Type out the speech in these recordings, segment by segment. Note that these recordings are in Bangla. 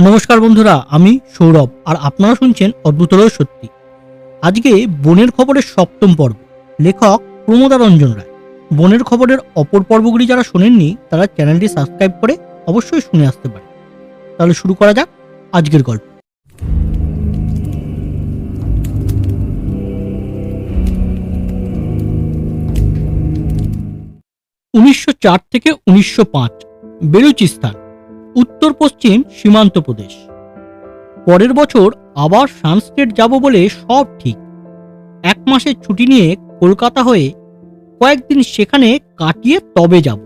নমস্কার বন্ধুরা, আমি সৌরভ আর আপনারা শুনছেন অদ্ভুতলয় সত্যি। আজকে বনের খবরের সপ্তম পর্ব। লেখক প্রমোদারঞ্জন রায়। বনের খবরের অপর পর্বগুলি যারা শোনেননি তারা চ্যানেলটি সাবস্ক্রাইব করে অবশ্যই শুনে আসতে পারে। তাহলে শুরু করা যাক আজকের গল্প। 1904 থেকে 1905 বেলুচিস্তান, উত্তর পশ্চিম সীমান্ত প্রদেশ। পরের বছর আবার সানস্টেট যাব বলে সব ঠিক। 1 মাসের ছুটি নিয়ে কলকাতা হয়ে কয়েকদিন সেখানে কাটিয়ে তবে যাব।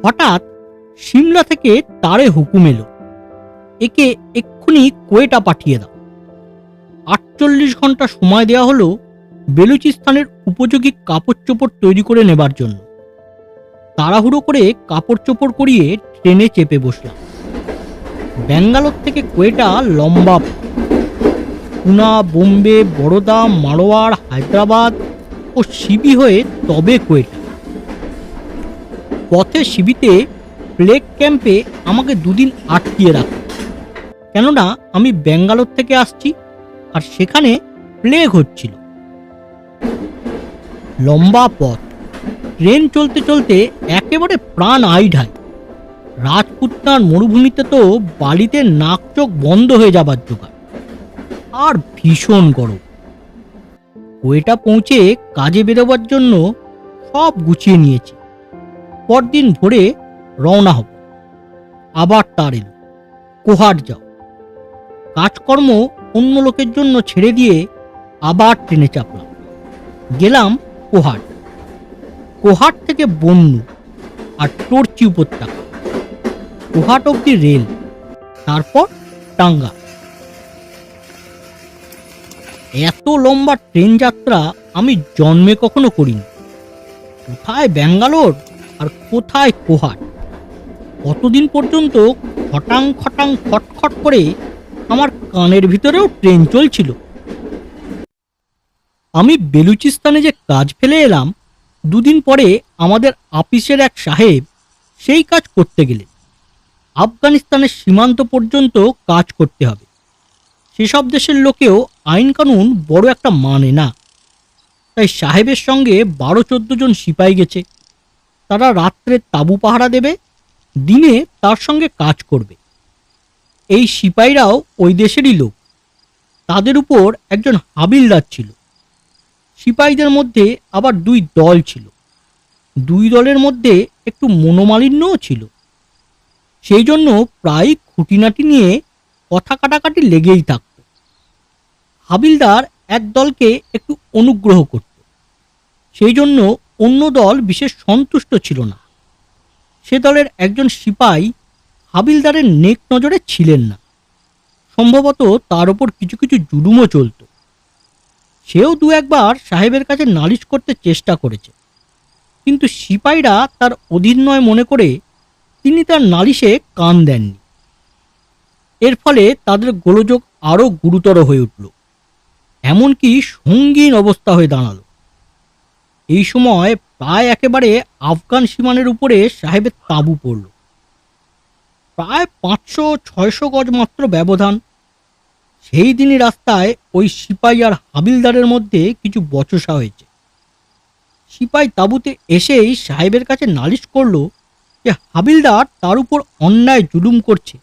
হঠাৎ সিমলা থেকে তারে হুকুম এলো, একে এক্ষুনি কোয়েটা পাঠিয়ে দাও। 48 ঘন্টা সময় দেওয়া হলো বেলুচিস্তানের উপযোগী কাপড় চোপড় তৈরি করে নেবার জন্য। তাড়াহুড়ো করে কাপড় চোপড় করিয়ে ট্রেনে চেপে বসলাম। ব্যাঙ্গালোর থেকে কোয়েটা লম্বা, পুনা, বোম্বে, বরোদা, মারোয়াড়, হায়দ্রাবাদ ও শিবি হয়ে তবে কোয়েটা। পথে শিবিতে প্লেগ ক্যাম্পে আমাকে 2 দিন আটকিয়ে রাখে, কেননা আমি ব্যাঙ্গালোর থেকে আসছি আর সেখানে প্লেগ হচ্ছিল। লম্বা পথ, ট্রেন চলতে চলতে একেবারে প্রাণ আইঢাই। রাজপুতনার মরুভূমিতে তো বালিতে নাক চোখ বন্ধ হয়ে যাবার জোগাড়। আর ভীষণ গরম। কোয়েটা পৌঁছে কাজে বেরোবার জন্য সব গুছিয়ে নিয়েছি। পরদিন ভোরে রওনা হব। আবার তার এলো, কোহাট যাও। কাজকর্ম অন্য লোকের জন্য ছেড়ে দিয়ে আবার ট্রেনে চাপলাম। গেলাম কোহাট। কোহাট থেকে বন্নু আর টর্চি উপত্যকা, কোহাট অব্দি রেল, তারপর টাঙ্গা। এত লম্বা ট্রেন যাত্রা আমি জন্মে কখনো করিনি। কোথায় ব্যাঙ্গালোর আর কোথায় কোহাট, কতদিন পর্যন্ত খটাং খটাং খটখট করে আমার কানের ভিতরেও ট্রেন চলছিল। আমি বেলুচিস্তানে যে কাজ ফেলে এলাম, 2 দিন পরে আমাদের আপিসের এক সাহেব সেই কাজ করতে গেলেন। আফগানিস্তানের সীমান্ত পর্যন্ত কাজ করতে হবে। সেসব দেশের লোকেও আইন কানুন বড় একটা মানে না। তাই সাহেবের সঙ্গে 12-14 জন সিপাই গেছে। তারা রাত্রে তাঁবু পাহারা দেবে, দিনে তার সঙ্গে কাজ করবে। এই সিপাইরাও ওই দেশেরই লোক। তাদের উপর একজন হাবিলদার ছিল। সিপাইদের মধ্যে আবার 2 দল ছিল। 2 দলের মধ্যে একটু মনোমালিন্যও ছিল। সেই জন্য প্রায় খুঁটিনাটি নিয়ে কথা কাটাকাটি লেগেই থাকত। হাবিলদার এক দলকে একটু অনুগ্রহ করত, সেই জন্য অন্য দল বিশেষ সন্তুষ্ট ছিল না। সে দলের একজন সিপাই হাবিলদারের নেক নজরে ছিলেন না। সম্ভবত তার ওপর কিছু কিছু জুলুমও চলত। সেও 2-1 বার সাহেবের কাছে নালিশ করতে চেষ্টা করেছে, কিন্তু সিপাইরা তার অধীন নয় মনে করে তিনি তার নালিশে কান দেননি। এর ফলে তাদের গোলযোগ আরও গুরুতর হয়ে উঠল, এমনকি সঙ্গীন অবস্থা হয়ে দাঁড়ালো। এই সময় প্রায় একেবারে আফগান সীমানের উপরে সাহেবের তাঁবু পড়ল। প্রায় 500-600 গজ মাত্র ব্যবধান। সেই দিনই রাস্তায় ওই সিপাই আর হাবিলদারের মধ্যে কিছু বচসা হয়েছে। সিপাই তাঁবুতে এসেই সাহেবের কাছে নালিশ করলো যে হাবিলদার তার উপর অন্যায় জুলুম করছে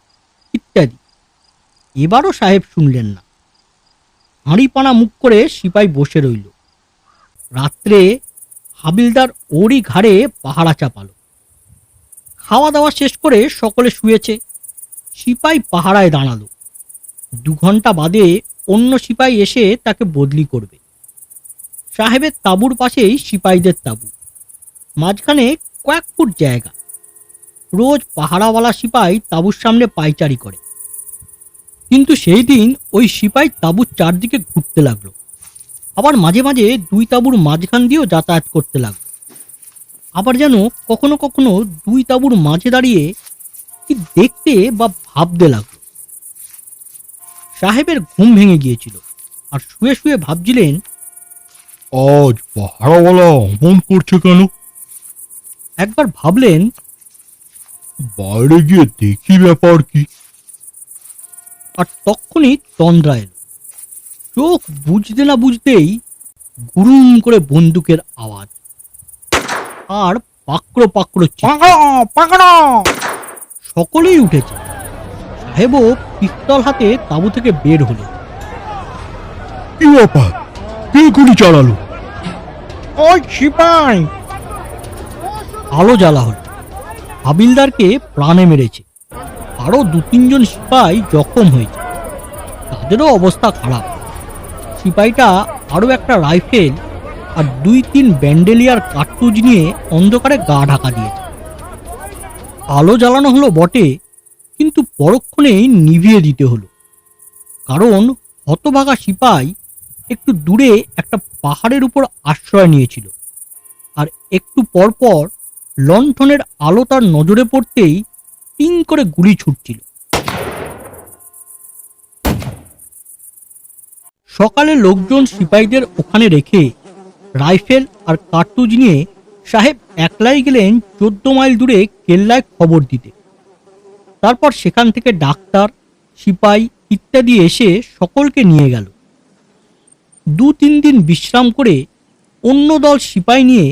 ইত্যাদি। এবারও সাহেব শুনলেন না। হাঁড়িপানা মুখ করে সিপাই বসে রইল। রাত্রে হাবিলদার ওরই ঘাড়ে পাহারা চাপালো। খাওয়া দাওয়া শেষ করে সকলে শুয়েছে। সিপাই পাহারায় দাঁড়ালো। 2 ঘন্টা বাদে অন্য সিপাই এসে তাকে বদলি করবে। সাহেবের তাঁবুর পাশেই সিপাইদের তাঁবু, মাঝখানে কয়েক ফুট জায়গা। রোজ পাহারাওয়ালা সিপাই তাঁবুর সামনে পায়চারি করে, কিন্তু সেই দিন ওই সিপাই তাঁবুর চারদিকে ঘুরতে লাগলো। আবার মাঝে মাঝে 2 তাঁবুর মাঝখান দিয়েও যাতায়াত করতে লাগলো। আবার যেন কখনো কখনো 2 তাঁবুর মাঝে দাঁড়িয়ে কি দেখতে বা ভাবতে লাগলো। সাহেবের ঘুম ভেঙে গিয়েছিল আর শুয়ে শুয়ে ভাবছিলেন, আজ পাহারাওয়ালা অমন করছে কেন? একবার ভাবলেন, বাইরে গিয়ে দেখি ব্যাপার কি। আর তক্ষুনি তন্দ্রা এলো। চোখ বুঝতে না বুঝতেই গুরুম করে বন্দুকের আওয়াজ আর পাকড়ো পাকড়ো চিৎকার। সকলেই উঠেছে। সাহেবও পিস্তল হাতে তাঁবু থেকে বের হলো। কি ব্যাপার? কে গুলি চালালো? ওই সিপাই। আলো জ্বালা হলো। হাবিলদারকে প্রাণে মেরেছে। আরো 2-3 জন সিপাই জখম হয়েছে, তাদেরও অবস্থা খারাপ। সিপাইটা আরো একটা রাইফেল আর 2-3 ব্যান্ডেলিয়ার কার্তুজ নিয়ে অন্ধকারে গা ঢাকা দিয়েছে। আলো জ্বালানো হলো বটে, কিন্তু পরক্ষণেই নিভিয়ে দিতে হলো, কারণ হতভাগা সিপাই একটু দূরে একটা পাহাড়ের উপর আশ্রয় নিয়েছিল। আর একটু পরপর লণ্ঠনের আলো তার নজরে পড়তেই টিং করে গুলি ছুটছিল। সকালে লোকজন সিপাহীদের ওখানে রেখে রাইফেল আর কার্তুজ নিয়ে সাহেব একলাই গেলেন 14 মাইল দূরে কেল্লায় খবর দিতে। তারপর সেখান থেকে ডাক্তার, সিপাই ইত্যাদি এসে সকলকে নিয়ে গেল। 2-3 দিন বিশ্রাম করে অন্য দল সিপাই নিয়ে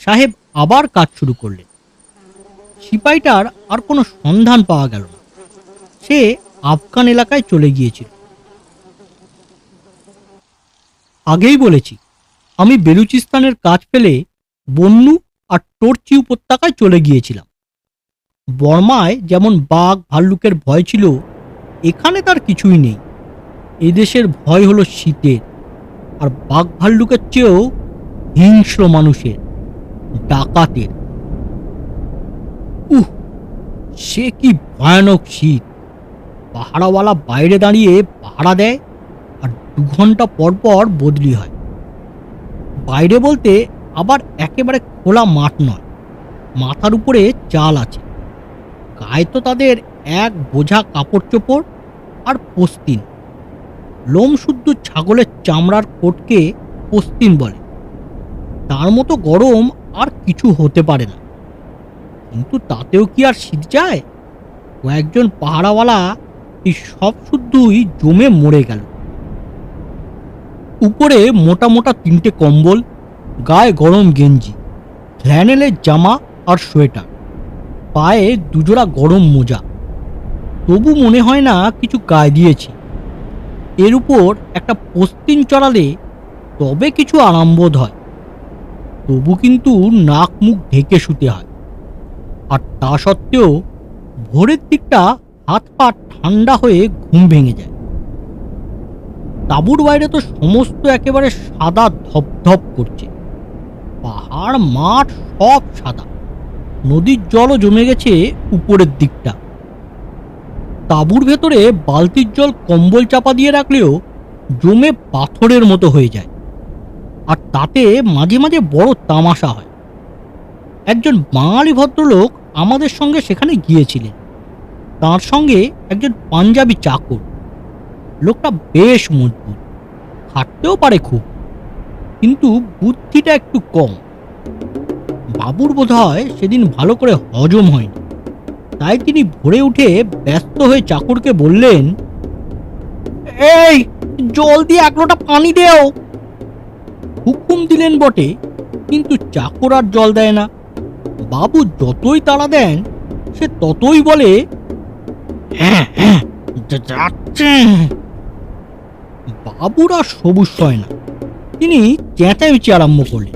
সাহেব আবার কাজ শুরু করলেন। সিপাইটার আর কোনো সন্ধান পাওয়া গেল না। সে আফগান এলাকায় চলে গিয়েছিল। আগেই বলেছি, আমি বেলুচিস্তানের কাজ পেলে বন্নু আর টর্চি উপত্যকায় চলে গিয়েছিলাম। বর্মায় যেমন বাঘ ভাল্লুকের ভয় ছিল, এখানে তার কিছুই নেই। এদেশের ভয় হলো শীতের, আর বাঘ ভাল্লুকের চেয়েও হিংস্র মানুষের, ডাকাতের। সে কি ভয়ানক শীত! পাহারাওয়ালা বাইরে দাঁড়িয়ে পাহারা দেয়, আর 2 ঘন্টা পর পর বদলি হয়। বাইরে বলতে আবার একেবারে খোলা মাঠ নয়, মাথার উপরে চাল আছে। গায়ে তো তাদের এক বোঝা কাপড় চোপড় আর পস্তিন। লোম শুদ্ধ ছাগলের চামড়ার কোটকে পস্তিন বলে। তার মতো গরম আর কিছু হতে পারে না। কিন্তু তাতেও কি আর শীত যায়? কয়েকজন পাহারাওয়ালা এই সব শুদ্ধই জমে মরে গেল। উপরে মোটা মোটা 3টে কম্বল, গায়ে গরম গেঞ্জি, ফ্ল্যানেলের জামা আর সোয়েটার, পায়ে 2 জোড়া গরম মোজা। তবু মনে হয় না কিছু গায়ে দিয়েছি। এর উপর একটা পস্তিন চড়ালে তবে কিছু আরামবোধ হয়। তবু কিন্তু নাক মুখ ঢেকে শুতে হয়। আর তা সত্ত্বেও ভোরের দিকটা হাত পা ঠান্ডা হয়ে ঘুম ভেঙে যায়। তাঁবুর বাইরে তো সমস্ত একেবারে সাদা ধপধপ করছে। পাহাড় মাঠ সব সাদা। নদীর জলও জমে গেছে উপরের দিকটা। তাঁবুর ভেতরে বালতির জল কম্বল চাপা দিয়ে রাখলেও জমে পাথরের মতো হয়ে যায়। আর তাতে মাঝে মাঝে বড় তামাশা হয়। একজন বাঙালি ভদ্রলোক আমাদের সঙ্গে সেখানে গিয়েছিলেন। তার সঙ্গে একজন পাঞ্জাবি চাকর। লোকটা বেশ মজবুত, খাটতেও পারে খুব, কিন্তু বুদ্ধিটা একটু কম। বাবুর বোধহয় সেদিন ভালো করে হজম হয়নি, তাই তিনি ভোরে উঠে ব্যস্ত হয়ে চাকরকে বললেন, এই জল দিয়ে 1 লোটা পানি দেও। হুকুম দিলেন বটে, কিন্তু চাকর আর জল দেয় না। বাবু যতই তাড়া দেন, সে ততই বলে, হ্যাঁ হ্যাঁ যাচ্ছে। বাবুর আর সবুজ হয় না। তিনি চেঁচামেচি আরম্ভ করলেন,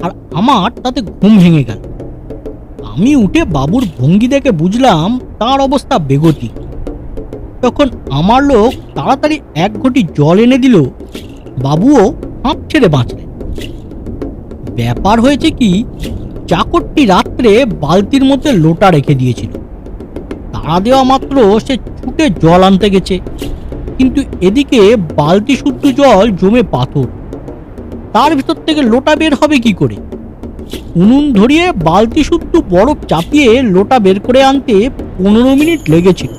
আর আমার তাতে ঘুম ভেঙে গেল। আমি উঠে বাবুর ভঙ্গি দেখে বুঝলাম তার অবস্থা বেগতিক। তখন আমার লোক তাড়াতাড়ি 1 ঘটি জল এনে দিল। বাবুও হাঁপ ছেড়ে বাঁচলেন। ব্যাপার হয়েছে কি, চাকরটি রাত্রে বালতির মধ্যে লোটা রেখে দিয়েছিল। তাড়া দেওয়া মাত্র সে ছুটে জল আনতে গেছে, কিন্তু এদিকে বালতি শুদ্ধ জল জমে পাথর। তার ভিতর থেকে লোটা বের হবে কি করে? উনুন ধরিয়ে বালতি শুদ্ধ বরফ চাপিয়ে লোটা বের করে আনতে 15 মিনিট লেগেছিল।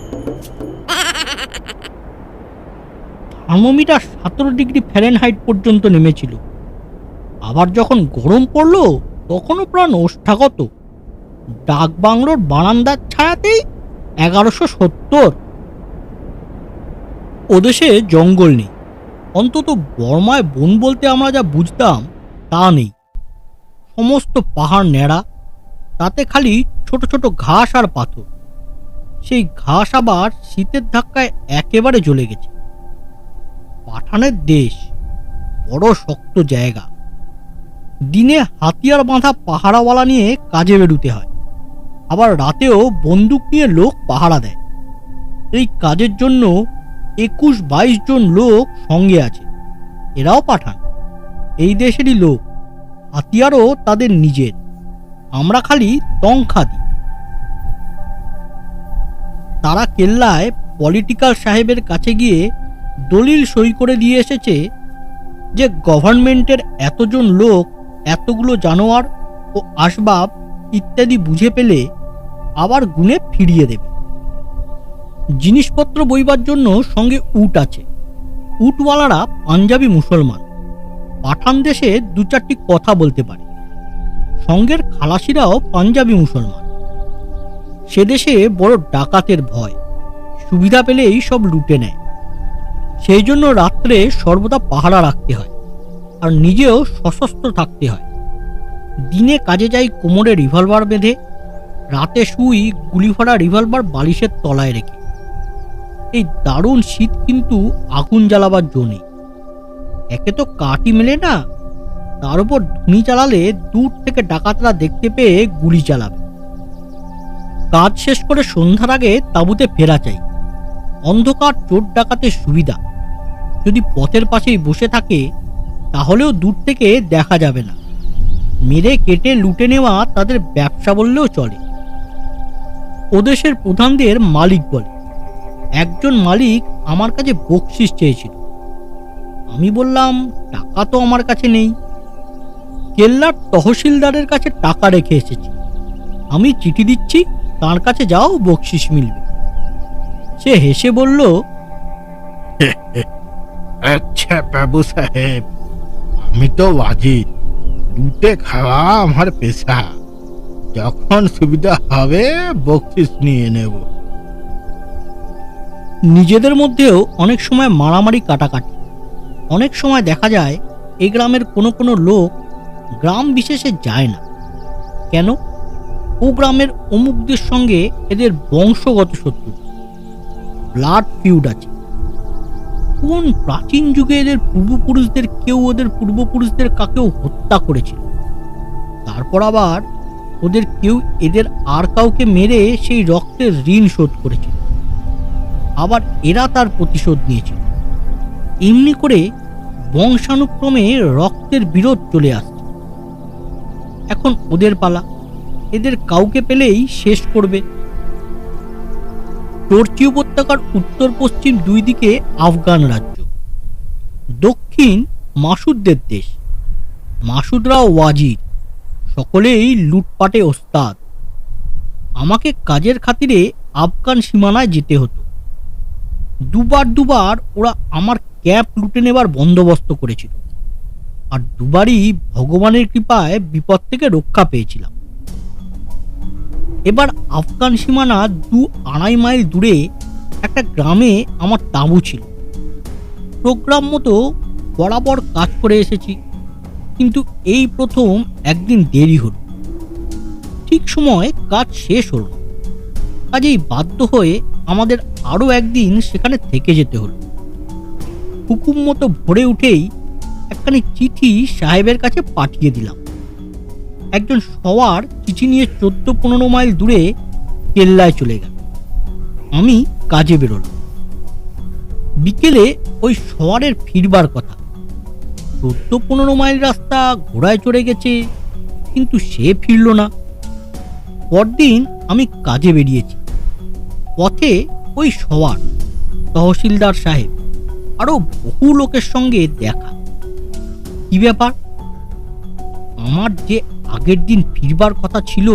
থার্মোমিটার 17 ডিগ্রি ফ্যারেনহাইট পর্যন্ত নেমেছিল। আবার যখন গরম পড়লো, তখনও প্রাণ ওষ্ঠাগত। ডাক বাংলোর বারান্দার ছায়াতেই 1170। ওদেশে জঙ্গল নেই, অন্তত বর্মায় বন বলতে আমরা যা বুঝতাম তা নেই। সমস্ত পাহাড় ন্যাড়া, তাতে খালি ছোট ছোট ঘাস আর পাথর। সেই ঘাস আবার শীতের ধাক্কায় একেবারে জ্বলে গেছে। পাঠানের দেশ, বড় শক্ত জায়গা। দিনে হাতিয়ার বাঁধা পাহারাওয়ালা নিয়ে কাজে বেরুতে হয়, আবার রাতেও বন্দুক নিয়ে লোক পাহারা দেয়। এই কাজের জন্য 21-22 জন লোক সঙ্গে আছে। এরাও পাঠান, এই দেশেরই লোক, হাতিয়ারও তাদের নিজের। আমরা খালি তংখা দিই। তারা কেল্লায় পলিটিক্যাল সাহেবের কাছে গিয়ে দলিল সই করে দিয়ে এসেছে যে গভর্নমেন্টের এতজন লোক এতগুলো জানোয়ার ও আসবাব ইত্যাদি বুঝে পেলে আবার গুনে ফিরিয়ে দেবে। জিনিসপত্র বইবার জন্য সঙ্গে উট আছে। উটওয়ালারা পাঞ্জাবি মুসলমান, পাঠান দেশে 2-4টি কথা বলতে পারে। সঙ্গের খালাসিরাও পাঞ্জাবি মুসলমান। সে দেশে বড় ডাকাতের ভয়, সুবিধা পেলেই সব লুটে নেয়। সেই জন্য রাত্রে সর্বদা পাহারা রাখতে হয়, আর নিজেও সশস্ত্র থাকতে হয়। দিনে কাজে যাই কোমরে রিভলভার বেঁধে, রাতে শুই গুলি ভরা রিভলভার বালিশের তলায় রেখে। এই দারুণ শীত কিন্তু আগুন জ্বালাবার জো নেই। একে তো কাঠই মেলে না, তার উপর ধুনি চালালে দূর থেকে ডাকাতরা দেখতে পেয়ে গুলি চালাবে। কাজ শেষ করে সন্ধ্যার আগে তাঁবুতে ফেরা চাই। অন্ধকার চোর ডাকাতের সুবিধা, যদি পথের পাশেই বসে থাকে তাহলেও দূর থেকে দেখা যাবে না। মেরে কেটে লুটে নেওয়া তাদের ব্যবসা বললেও চলে। ওদেশের প্রধানদের মালিক বলে। একজন মালিক আমার কাছে বকশিস চেয়েছিল। আমি বললাম, টাকা তো আমার কাছে নেই। কেল্লার তহসিলদারের কাছে টাকা রেখে এসেছি, আমি চিঠি দিচ্ছি, তার কাছে যাও, বকশিস মিলবে। সে হেসে বলল, আচ্ছা বাবু সাহেব, আমি তো ওয়াজিদ, লুটে খাওয়া আমার পেশা। যখন সুবিধা হবে বকশিস নিয়ে নেব। নিজেদের মধ্যেও অনেক সময় মারামারি কাটাকাটি। অনেক সময় দেখা যায় এই গ্রামের কোনো কোনো লোক গ্রাম বিশেষে যায় না। কেন? ও গ্রামের অমুকদের সঙ্গে এদের বংশগত শত্রু, ব্লাড ফিউড আছে। কোন প্রাচীন যুগে এদের পূর্বপুরুষদের কেউ ওদের পূর্বপুরুষদের কাকেও হত্যা করেছিল। তারপর আবার ওদের কেউ এদের আর কাউকে মেরে সেই রক্তের ঋণ শোধ করেছিল, আবার এরা তার প্রতিশোধ নিয়েছিল। এমনি করে বংশানুক্রমে রক্তের বিরোধ চলে আসছে। এখন ওদের পালা, এদের কাউকে পেলেই শেষ করবে। টর্চি উপত্যকার উত্তর পশ্চিম দুই দিকে আফগান রাজ্য, দক্ষিণ মাসুদদের দেশ। মাসুদরাও ওয়াজির, সকলেই লুটপাটে ওস্তাদ। আমাকে কাজের খাতিরে আফগান সীমানায় যেতে হতো। দুবার ওরা আমার ক্যাম্প লুটে নেবার বন্দোবস্ত করেছিল, আর দুবারই ভগবানের কৃপায় বিপদ থেকে রক্ষা পেয়েছিলাম। এবার আফগান সীমানা 2-2.5 মাইল দূরে একটা গ্রামে আমার তাঁবু ছিল। প্রোগ্রাম মতো বরাবর কাজ করে এসেছি, কিন্তু এই প্রথম একদিন দেরি হলো। ঠিক সময় কাজ শেষ হলো, কাজেই বাধ্য হয়ে আমাদের আরও একদিন সেখানে থেকে যেতে হলো। হুকুম মতো ভোরে উঠেই একখানি চিঠি সাহেবের কাছে পাঠিয়ে দিলাম। একজন সওয়ার চিঠি নিয়ে 14-15 মাইল দূরে কেল্লায় চলে গেল। আমি কাজে বেরোলাম। বিকেলে ওই সওয়ারের ফিরবার কথা। 14-15 মাইল রাস্তা ঘোড়ায় চড়ে গেছে, কিন্তু সে ফিরল না। পরদিন আমি কাজে বেরিয়েছি। পথে ওই সওয়ার, তহসিলদার সাহেব, আরো বহু লোকের সঙ্গে দেখা। কি ব্যাপার? আমার যে আগের দিন ফিরবার কথা ছিল,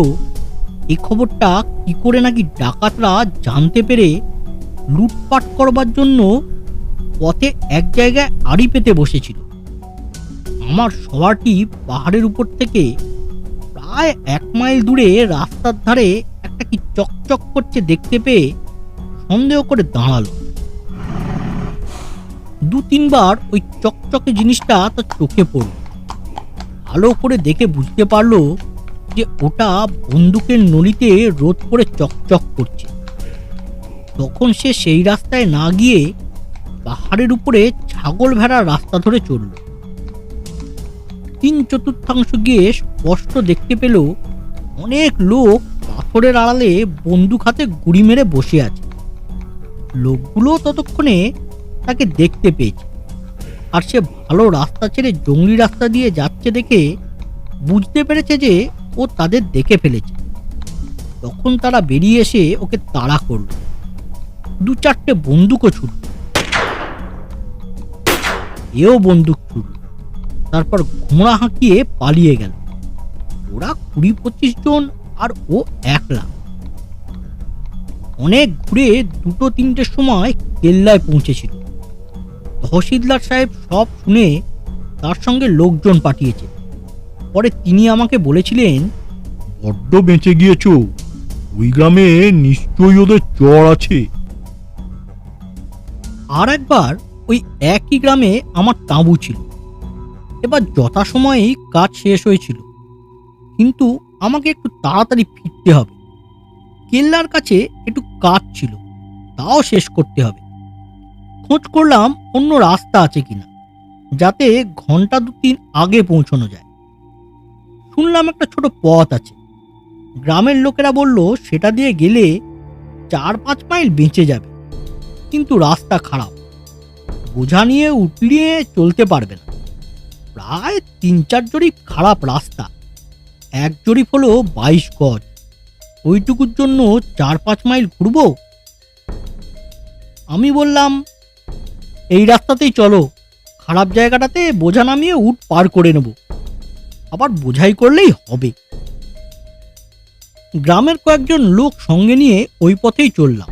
এই খবরটা কি করে নাকি ডাকাতরা জানতে পেরে লুটপাট করবার জন্য পথে এক জায়গায় আড়ি পেতে বসেছিল। আমার সওয়ারটি পাহাড়ের উপর থেকে প্রায় 1 মাইল দূরে রাস্তার ধারে একটা কি চকচক করছে দেখতে পেয়ে সন্দেহ করে দাঁড়ালো। দু তিনবার ওই চকচকে জিনিসটা তার চোখে পড়ল। ভালো করে দেখে বুঝতে পারলো যে ওটা বন্দুকের নলিতে রোদ করে চকচক করছে। তখন সে সেই রাস্তায় না গিয়ে পাহাড়ের উপরে ছাগল ভেড়ার রাস্তা ধরে চলল। 3/4 গিয়ে স্পষ্ট দেখতে পেল অনেক লোক পাথরের আড়ালে বন্দুক হাতে গুড়ি মেরে বসে আছে। লোকগুলো ততক্ষণে তাকে দেখতে পেয়েছে, আর সে ভালো রাস্তা ছেড়ে জঙ্গলি রাস্তা দিয়ে যাচ্ছে দেখে বুঝতে পেরেছে যে ও তাদের দেখে ফেলেছে। তখন তারা বেরিয়ে এসে ওকে তাড়া করল, 2-4টে বন্দুকও ছুটল। এও বন্দুক ছুটল, তারপর ঘোড়া হাঁকিয়ে পালিয়ে গেল। ওরা 20-25 জন আর ও একলা। অনেক ঘুরে 2-3টের সময় কেল্লায় পৌঁছেছিল। তহসিলদার সাহেব সব শুনে তার সঙ্গে লোকজন পাঠিয়েছে। পরে তিনি আমাকে বলেছিলেন, বড্ড বেঁচে গিয়েছো, ওই গ্রামে নিশ্চয়ই ওদের চর আছে। আর একবার ওই একই গ্রামে আমার তাঁবু ছিল। এবার যথাসময়েই কাজ শেষ হয়েছিল, কিন্তু আমাকে একটু তাড়াতাড়ি ফিরতে হবে। কেল্লার কাছে একটু কাজ ছিল, তাও শেষ করতে হবে। খোঁজ করলাম অন্য রাস্তা আছে কিনা, যাতে ঘন্টা 2-3 আগে পৌঁছানো যায়। শুনলাম একটা ছোট পথ আছে। গ্রামের লোকেরা বলল সেটা দিয়ে গেলে 4-5 মাইল বেঁচে যাবে, কিন্তু রাস্তা খারাপ, বোঝা নিয়ে উঠলিয়ে চলতে পারবে না। প্রায় 3-4 জরিপ খারাপ রাস্তা, এক জরিপ হলো 22 গজ। ওইটুকুর জন্য 4-5 মাইল ঘুরবো? আমি বললাম, এই রাস্তাতেই চলো, খারাপ জায়গাটাতে বোঝা নামিয়ে উঠ পার করে নেব, আবার বোঝাই করলেই হবে। গ্রামের কয়েকজন লোক সঙ্গে নিয়ে ওই পথেই চললাম।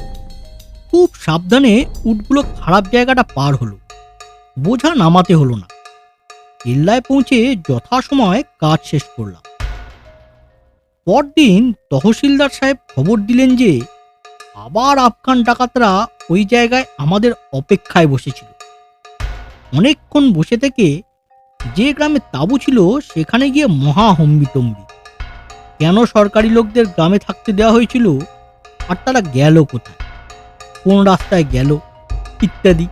খুব সাবধানে উটগুলো খারাপ জায়গাটা পার হলো, বোঝা নামাতে হলো না। কেল্লায় পৌঁছে যথাসময়ে কাজ শেষ করলাম। পরদিন তহসিলদার সাহেব খবর দিলেন যে আবার আফগান ডাকাতরা ওই জায়গায় আমাদের অপেক্ষায় বসেছিল। অনেকক্ষণ বসে থেকে যে গ্রামে তাঁবু ছিল সেখানে গিয়ে মহা হম্বিতম্বি। কেন সরকারি লোকদের গ্রামে থাকতে দেওয়া হয়েছিল, আর তারা গেল কোথায়, কোন রাস্তায় গেল, ইত্যাদি।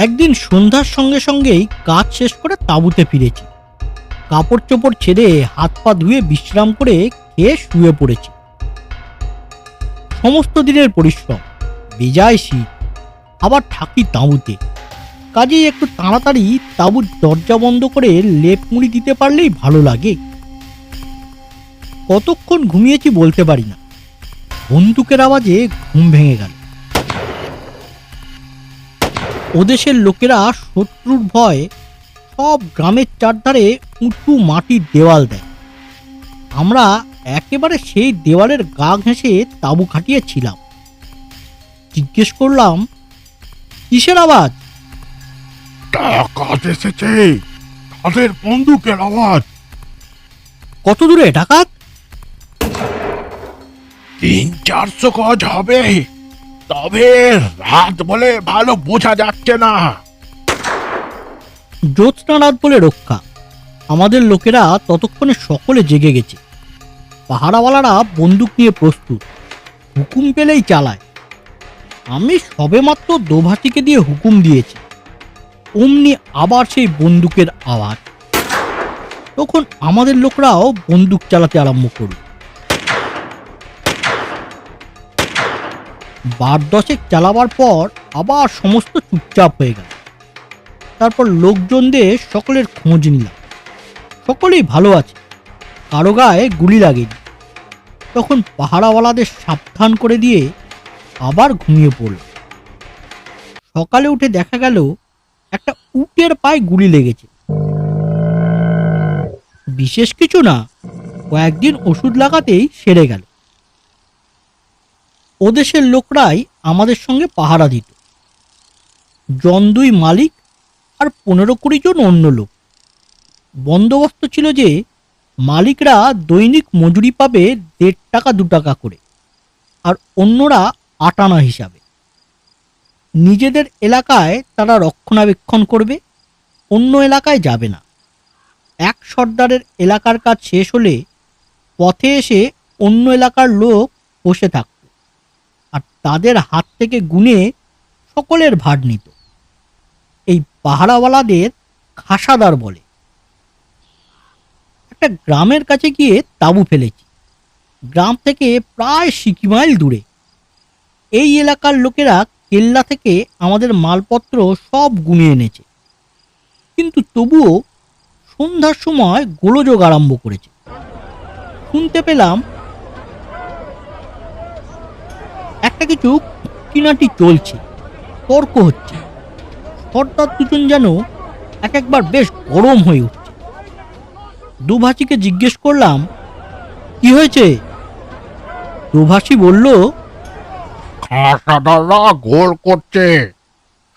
একদিন সন্ধ্যার সঙ্গে সঙ্গেই কাজ শেষ করে তাঁবুতে ফিরেছি। কাপড় চোপড় ছেড়ে হাত পা ধুয়ে বিশ্রাম করে খেয়ে শুয়ে পড়েছি। সমস্ত দিনের পরিশ্রম, বেজায় শীত, আবার থাকি তাঁবুতে। কাজেই একটু তাড়াতাড়ি তাঁবুর দরজা বন্ধ করে লেপ মুড়ি দিতে পারলেই ভালো লাগে। কতক্ষণ ঘুমিয়েছি বলতে পারি না, বন্দুকের আওয়াজে ঘুম ভেঙে গেল। ওদেশের লোকেরা শত্রুর ভয়ে সব গ্রামের চারধারে উঁচু মাটির দেওয়াল দেয়। আমরা একেবারে সেই দেওয়ালের গা ঘেঁষে তাঁবু খাটিয়েছিলাম। জিজ্ঞেস করলাম, কিসের আওয়াজ? ডাকাত এসেছে, তাদের বন্দুকের আওয়াজ। কত দূরে ডাকাত? 300-400 গজ হবে, তবে রাত বলে ভালো বোঝা যাচ্ছে না। জ্যোৎস্না রাত বলে রক্ষা। আমাদের লোকেরা ততক্ষণে সকলে জেগে গেছে। পাহারাওয়ালারা বন্দুক নিয়ে প্রস্তুত, হুকুম পেলেই চালায়। আমি সবেমাত্র দোভাষীকে দিয়ে হুকুম দিয়েছি, অমনি আবার সেই বন্দুকের আওয়াজ। তখন আমাদের লোকরাও বন্দুক চালাতে আরম্ভ করল। 10 চালাবার পর আবার সমস্ত চুপচাপ হয়ে গেল। তারপর লোকজনদের সকলের খোঁজ নিলাম, সকলেই ভালো আছে, কারো গায়ে গুলি লাগেনি। তখন পাহারাওয়ালাদের সাবধান করে দিয়ে আবার ঘুমিয়ে পড়ল। সকালে উঠে দেখা গেল একটা উটের পায়ে গুলি লেগেছে। বিশেষ কিছু না, কয়েকদিন ওষুধ লাগাতেই সেরে গেল। ওদেশের লোকরাই আমাদের সঙ্গে পাহারা দিত। জন 2 মালিক আর 15-20 জন অন্য লোক। বন্দোবস্ত ছিল যে মালিকরা দৈনিক মজুরি পাবে 1.5 টাকা 2 টাকা করে, আর অন্যরা 8 আনা হিসাবে। নিজেদের এলাকায় তারা রক্ষণাবেক্ষণ করবে, অন্য এলাকায় যাবে না। এক সর্দারের এলাকার কাজ শেষ হলে পথে এসে অন্য এলাকার লোক বসে থাকত, আর তাদের হাত থেকে গুনে সকলের ভার নিত। এই পাহারাওয়ালাদের খাসাদার বলে। একটা গ্রামের কাছে গিয়ে তাঁবু ফেলেছি, গ্রাম থেকে প্রায় 60 মাইল দূরে। এই এলাকার লোকেরা কেল্লা থেকে আমাদের মালপত্র সব গুনে এনেছে, কিন্তু তবুও সন্ধ্যার সময় গোলযোগ আরম্ভ করেছে। শুনতে পেলাম একটা কিছু কিনাটি চলছে, তর্ক হচ্ছে। সর্দার দুজন যেন একবার বেশ গরম হয়ে উঠছে। দুভাষীকে জিজ্ঞেস করলাম, কি হয়েছে? দুভাষী বলল, খাসাদাররা গোল করছে,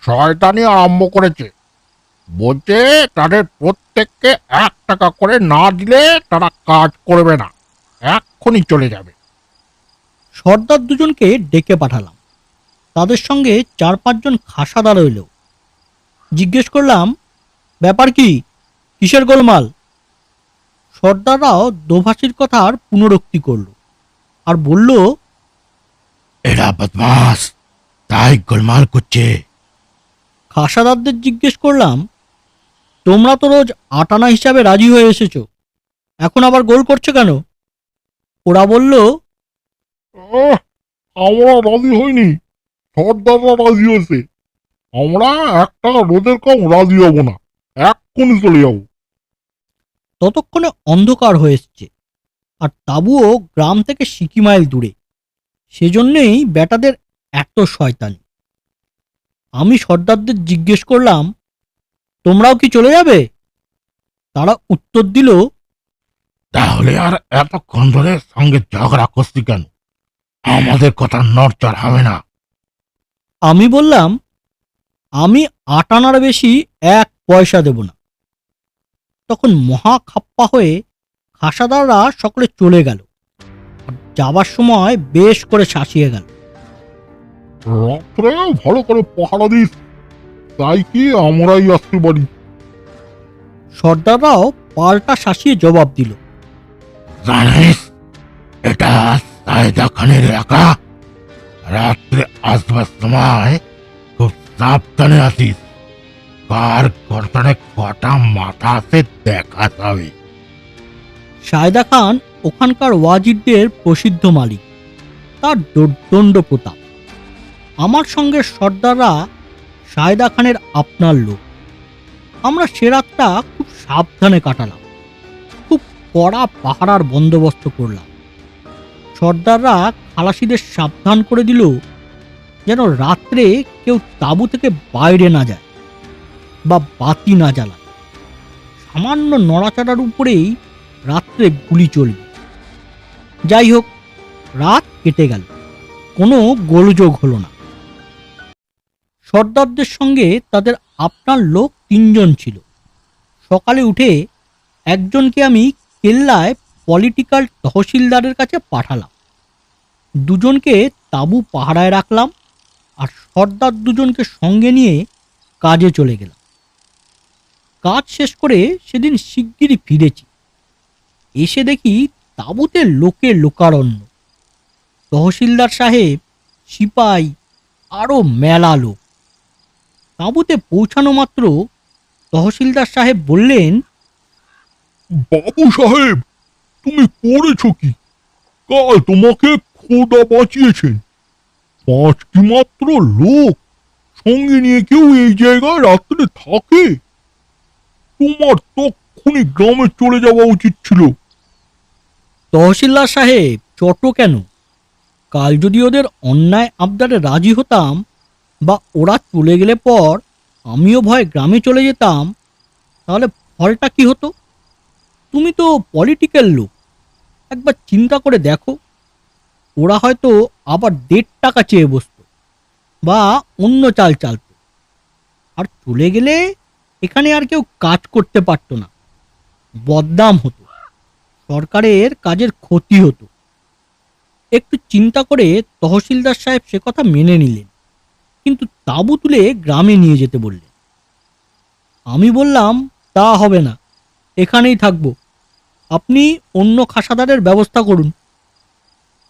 শয়তানি আরম্ভ করেছে। বলছে তাদের প্রত্যেককে 1 টাকা করে না দিলে তারা কাজ করবে না, এক্ষুনি চলে যাবে। সর্দার দুজনকে ডেকে পাঠালাম। তাদের সঙ্গে 4-5 জন খাসাদার এলো। জিজ্ঞেস করলাম, ব্যাপার কি, কিসের গোলমাল? সর্দাররাও দোভাষীর কথার পুনরুক্তি করল আর বলল, এরা বদমাস, তাই গোলমাল করছে। খাসাদারদের জিজ্ঞেস করলাম, তোমরা তো রোজ 8 আনা হিসাবে রাজি হয়ে এসেছো, এখন আবার গোল করছো কেন? ওরা বলল, আমরা রাজি হইনি, সর্দাররা রাজি হয়েছে। আমরা 1 টাকা রোদের কম রাজি হব না, এক্ষুনি চলে যাবো। ততক্ষণে অন্ধকার হয়ে এসছে, আর তাঁবুও গ্রাম থেকে 60 মাইল দূরে। সেজন্যেই বেটাদের এত শয়তানি। আমি সর্দারদের জিজ্ঞেস করলাম, তোমরাও কি চলে যাবে? তারা উত্তর দিল, তাহলে আর এতক্ষণ ধরে সঙ্গে ঝগড়া করছি কেন? আমাদের কথা নড়চড় হবে না। আমি বললাম, আমি 8 আনার বেশি 1 পয়সা দেব না। তখন মহা খাপ্পা হয়ে খাসাদাররা সকলে চলে গেল। আর যাবার সময় বেশ করে শাসিয়ে গেল। রাত্রে ভালো করে পাহারা দিস, তাই কি আমরাই আসতে পারি। সর্দাররাও পাল্টা শাসিয়ে জবাব দিল, জানিস, এটা সায়দা খানের এলাকা। রাত্রে আসবার সময় খুব সাবধানে আসিস, কার গর্দনে কটা মাথা আছে দেখা যাবে। সায়দা খান ওখানকার ওয়াজিরদের প্রসিদ্ধ মালিক, তার দুর্দণ্ড প্রতাপ। আমার সঙ্গে সর্দাররা সায়দা খানের আপনার লোক। আমরা সে রাতটা খুব সাবধানে কাটালাম, খুব কড়া পাহারার বন্দোবস্ত করলাম। সর্দাররা খালাসিদের সাবধান করে দিল যেন রাত্রে কেউ তাঁবু থেকে বাইরে না যায় বা বাতি না জ্বালায়। সামান্য নড়াচড়ার উপরেই রাত্রে গুলি চলবে। যাই হোক, রাত কেটে গেল, কোনো গোলযোগ হলো না। সর্দারদের সঙ্গে তাদের আপনার লোক 3 জন ছিল। সকালে উঠে একজনকে আমি কেল্লায় পলিটিক্যাল তহসিলদারের কাছে পাঠালাম। 2 জনকে তাঁবু পাহারায় রাখলাম, আর সর্দার 2 জনকে সঙ্গে নিয়ে কাজে চলে গেলাম। কাজ শেষ করে সেদিন শিগগিরই ফিরেছি। এসে দেখি তাঁবুতে লোকে লোকারণ্য। তহসিলদার সাহেব, সিপাই, আরো মেলা লোক। তাঁবুতে পৌঁছানো মাত্র তহসিলদার সাহেব বললেন, বাবু সাহেব, তুমি করেছো কি? কাল তোমাকে খোদা বাঁচিয়েছেন। 5টি মাত্র লোক সঙ্গে নিয়ে কেউ এই জায়গায় রাত্রে থাকে? তোমার তক্ষুনি গ্রামে চলে যাওয়া উচিত ছিল। তহসিলদার সাহেব চট কেন? কাল যদি ওদের অন্যায় আবদারে রাজি হতাম বা ওরা চলে গেলে পর আমিও ভয় গ্রামে চলে যেতাম, তাহলে ফলটা কি হতো? তুমি তো পলিটিক্যাল লোক, একবার চিন্তা করে দেখো। ওরা হয়তো আবার 1.5 টাকা চেয়ে বসতো বা অন্য চাল চালতো, আর চলে গেলে এখানে আর কেউ কাজ করতে পারতো না। বদনাম হতো, সরকারের কাজের ক্ষতি হতো। একটু চিন্তা করে তহসিলদার সাহেব সে কথা মেনে নিলেন, কিন্তু তাঁবু তুলে গ্রামে নিয়ে যেতে বললেন। আমি বললাম, তা হবে না, এখানেই থাকবো। আপনি অন্য খাসাদারের ব্যবস্থা করুন।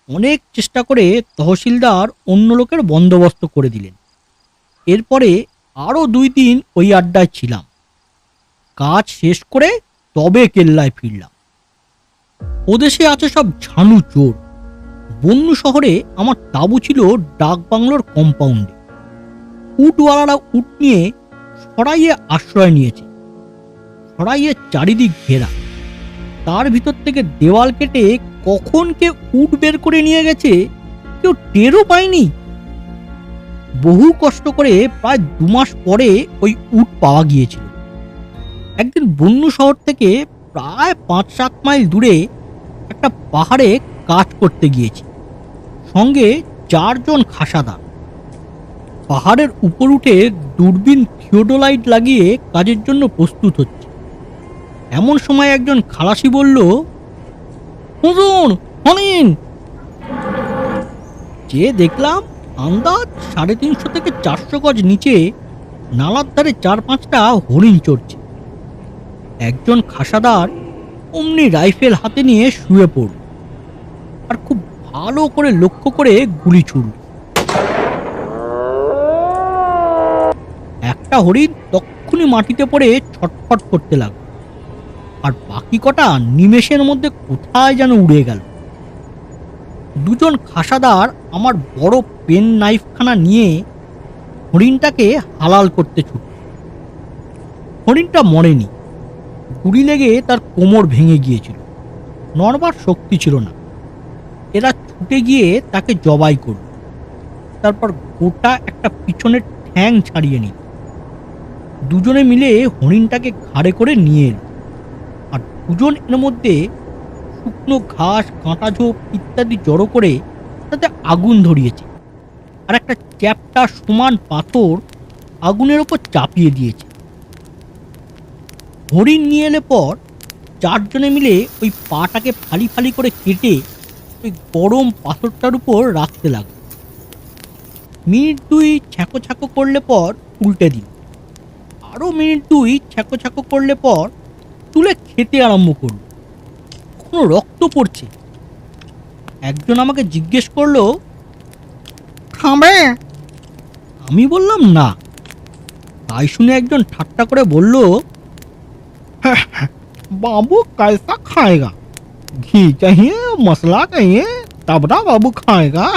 অনেক চেষ্টা করে তহসিলদার অন্য লোকের বন্দোবস্ত করে দিলেন। এরপরে আরও 2 দিন ওই আড্ডায় ছিলাম। কাজ শেষ করে তবে কেল্লায় ফিরলাম। ওদেশে আছে সব ঝানু চোর। বন্যু শহরে আমার তাঁবু ছিল ডাক বাংলোর কম্পাউন্ডে। উটওয়ালারা উট নিয়ে সরাইয়ে আশ্রয় নিয়েছে। সরাইয়ের চারিদিক ঘেরা। তার ভিতর থেকে দেওয়াল কেটে কখন কে উট বের করে নিয়ে গেছে কেউ টেরও পায়নি। বহু কষ্ট করে প্রায় 2 মাস পরে ওই উট পাওয়া গিয়েছিল। একদিন বন্যু শহর থেকে প্রায় 5-7 মাইল দূরে একটা পাহাড়ে কাজ করতে গিয়েছি, সঙ্গে 4 জন খাসাদার। পাহাড়ের উপর উঠে দূরবীন থিওডোলাইট লাগিয়ে কাজের জন্য প্রস্তুত হচ্ছে। এমন সময় একজন খালাসি বলল, হুজুর হরিণ। যে দেখলাম আন্দাজ 350 থেকে 400 গজ নিচে নালার ধারে 4-5টা হরিণ চড়ছে। একজন খাসাদার অমনি রাইফেল হাতে নিয়ে শুয়ে পড়ল আর খুব ভালো করে লক্ষ্য করে গুলি ছুড়ল। একটা হরিণ তক্ষুনি মাটিতে পড়ে ছটফট করতে লাগলো, আর বাকি কটা নিমেষের মধ্যে কোথায় যেন উড়ে গেল। 2 জন খাসাদার আমার বড় পেন নাইফখানা নিয়ে হরিণটাকে হালাল করতে ছুটল। হরিণটা মরেনি, গুলি লেগে তার কোমর ভেঙে গিয়েছিল, নড়বার শক্তি ছিল না। এরা ছুটে গিয়ে তাকে জবাই করল। তারপর গোটা একটা পিছনের ঠ্যাং ছাড়িয়ে নিল। 2 জনে মিলে হরিণটাকে ঘাড়ে করে নিয়ে এলো। আর 2 জন এর মধ্যে শুকনো ঘাস, কাঁটা ঝোপ ইত্যাদি জড়ো করে তাতে আগুন ধরিয়েছে, আর একটা চ্যাপ্টা সমান পাথর আগুনের ওপর চাপিয়ে দিয়েছে। হরিণ নিয়ে এলে পর 4 জনে মিলে ওই পাটাকে ফালি ফালি করে কেটে ওই গরম পাথরটার উপর রাখতে লাগলো। মিনিট 2 ছ্যাঁকো ছ্যাঁকো করলে পর উল্টে দিল। আরও মিনিট 2 ছ্যাঁকো ছ্যাঁকো করলে পর তুলে খেতে আরম্ভ করল। কোনো রক্ত পড়ছে। একজন আমাকে জিজ্ঞেস করলো, খাবে? আমি বললাম না। তাই শুনে একজন ঠাট্টা করে বলল, বাবু कैसा खाएगा, घी चाहिए मसला चाहिए तब ना बाबू खाएगा।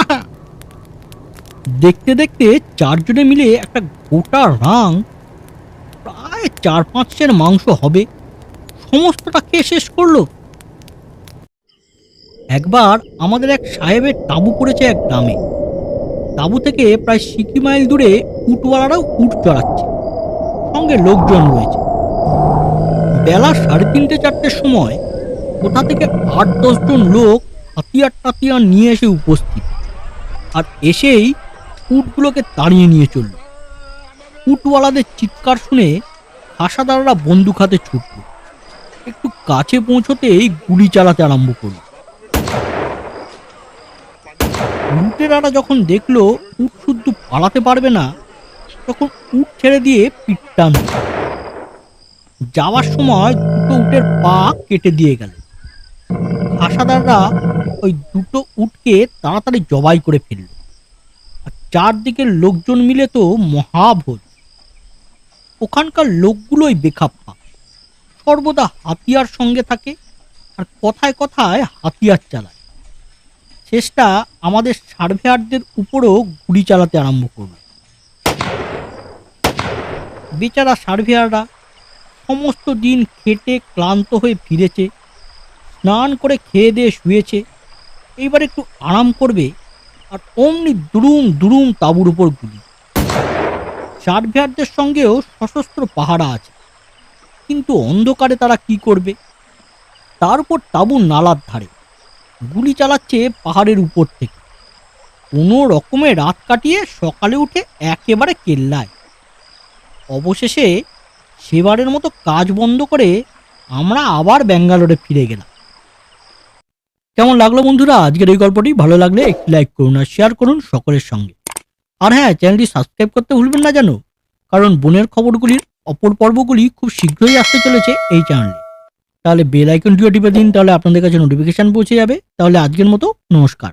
দেখতে দেখতে 4 জনে মিলে একটা গোটা রাং, প্রায় 4-5 সের মাংস হবে, সমস্তটা খেয়ে শেষ করলো। একবার আমাদের এক সাহেবের তাঁবু পড়েছে এক গ্রামে। তাঁবু থেকে প্রায় 60 মাইল দূরে উটওয়ালারাও উট চড়াচ্ছে, সঙ্গে লোকজন রয়েছে। বেলা 3:30-4টের সময় কোথা থেকে 8-10 জন লোক হাতিয়ার টাতিয়ার নিয়ে এসে উপস্থিত, আর এসেই উটগুলোকে তাড়িয়ে নিয়ে চলল। উটওয়ালাদের চিৎকার শুনে খাসাদাররা বন্দুক হাতে ছুটল। একটু কাছে পৌঁছতেই গুলি চালাতে আরম্ভ করল। লুটেরারা যখন দেখলো উট শুদ্ধ পালাতে পারবে না, তখন উট ছেড়ে দিয়ে পিঠ টানল। যাওয়ার সময় 2টো উটের পা কেটে দিয়ে গেল। খাসাদাররা ওই 2টো উটকে তাড়াতাড়ি জবাই করে ফেলল। আর চারদিকের লোকজন মিলে তো মহাভোজ। ওখানকার লোকগুলোই বেখাপ্পা, সর্বদা হাতিয়ার সঙ্গে থাকে আর কথায় কথায় হাতিয়ার চালায়। শেষটা আমাদের সার্ভেয়ারদের উপরও গুলি চালাতে আরম্ভ করল। বেচারা সার্ভেয়াররা সমস্ত দিন খেটে ক্লান্ত হয়ে ফিরেছে, স্নান করে খেয়ে দিয়ে শুয়েছে, এইবার একটু আরাম করবে, আর অমনি দুরুম দুরুম তাঁবুর উপর গুলি। সার্ভেয়ারদের সঙ্গেও সশস্ত্র পাহারা আছে, কিন্তু অন্ধকারে তারা কি করবে? তার উপর তাঁবু নালার ধারে, গুলি চালাচ্ছে পাহাড়ের উপর থেকে। কোনো রকমে রাত কাটিয়ে সকালে উঠে একেবারে কেল্লায়। অবশেষে সেবারের মতো কাজ বন্ধ করে আমরা আবার ব্যাঙ্গালোরে ফিরে গেলাম। কেমন লাগলো বন্ধুরা আজকের এই গল্পটি? ভালো লাগলে একটি লাইক করুন আর শেয়ার করুন সকলের সঙ্গে। আর হ্যাঁ, চ্যানেলটি সাবস্ক্রাইব করতে ভুলবেন না যেন, কারণ বনের খবরগুলির অপর পর্বগুলি খুব শীঘ্রই আসতে চলেছে এই চ্যানেলে। তাহলে বেল আইকনটিও টিপে দিন, তাহলে আপনাদের কাছে নোটিফিকেশন পৌঁছে যাবে। তাহলে আজকের মতো নমস্কার।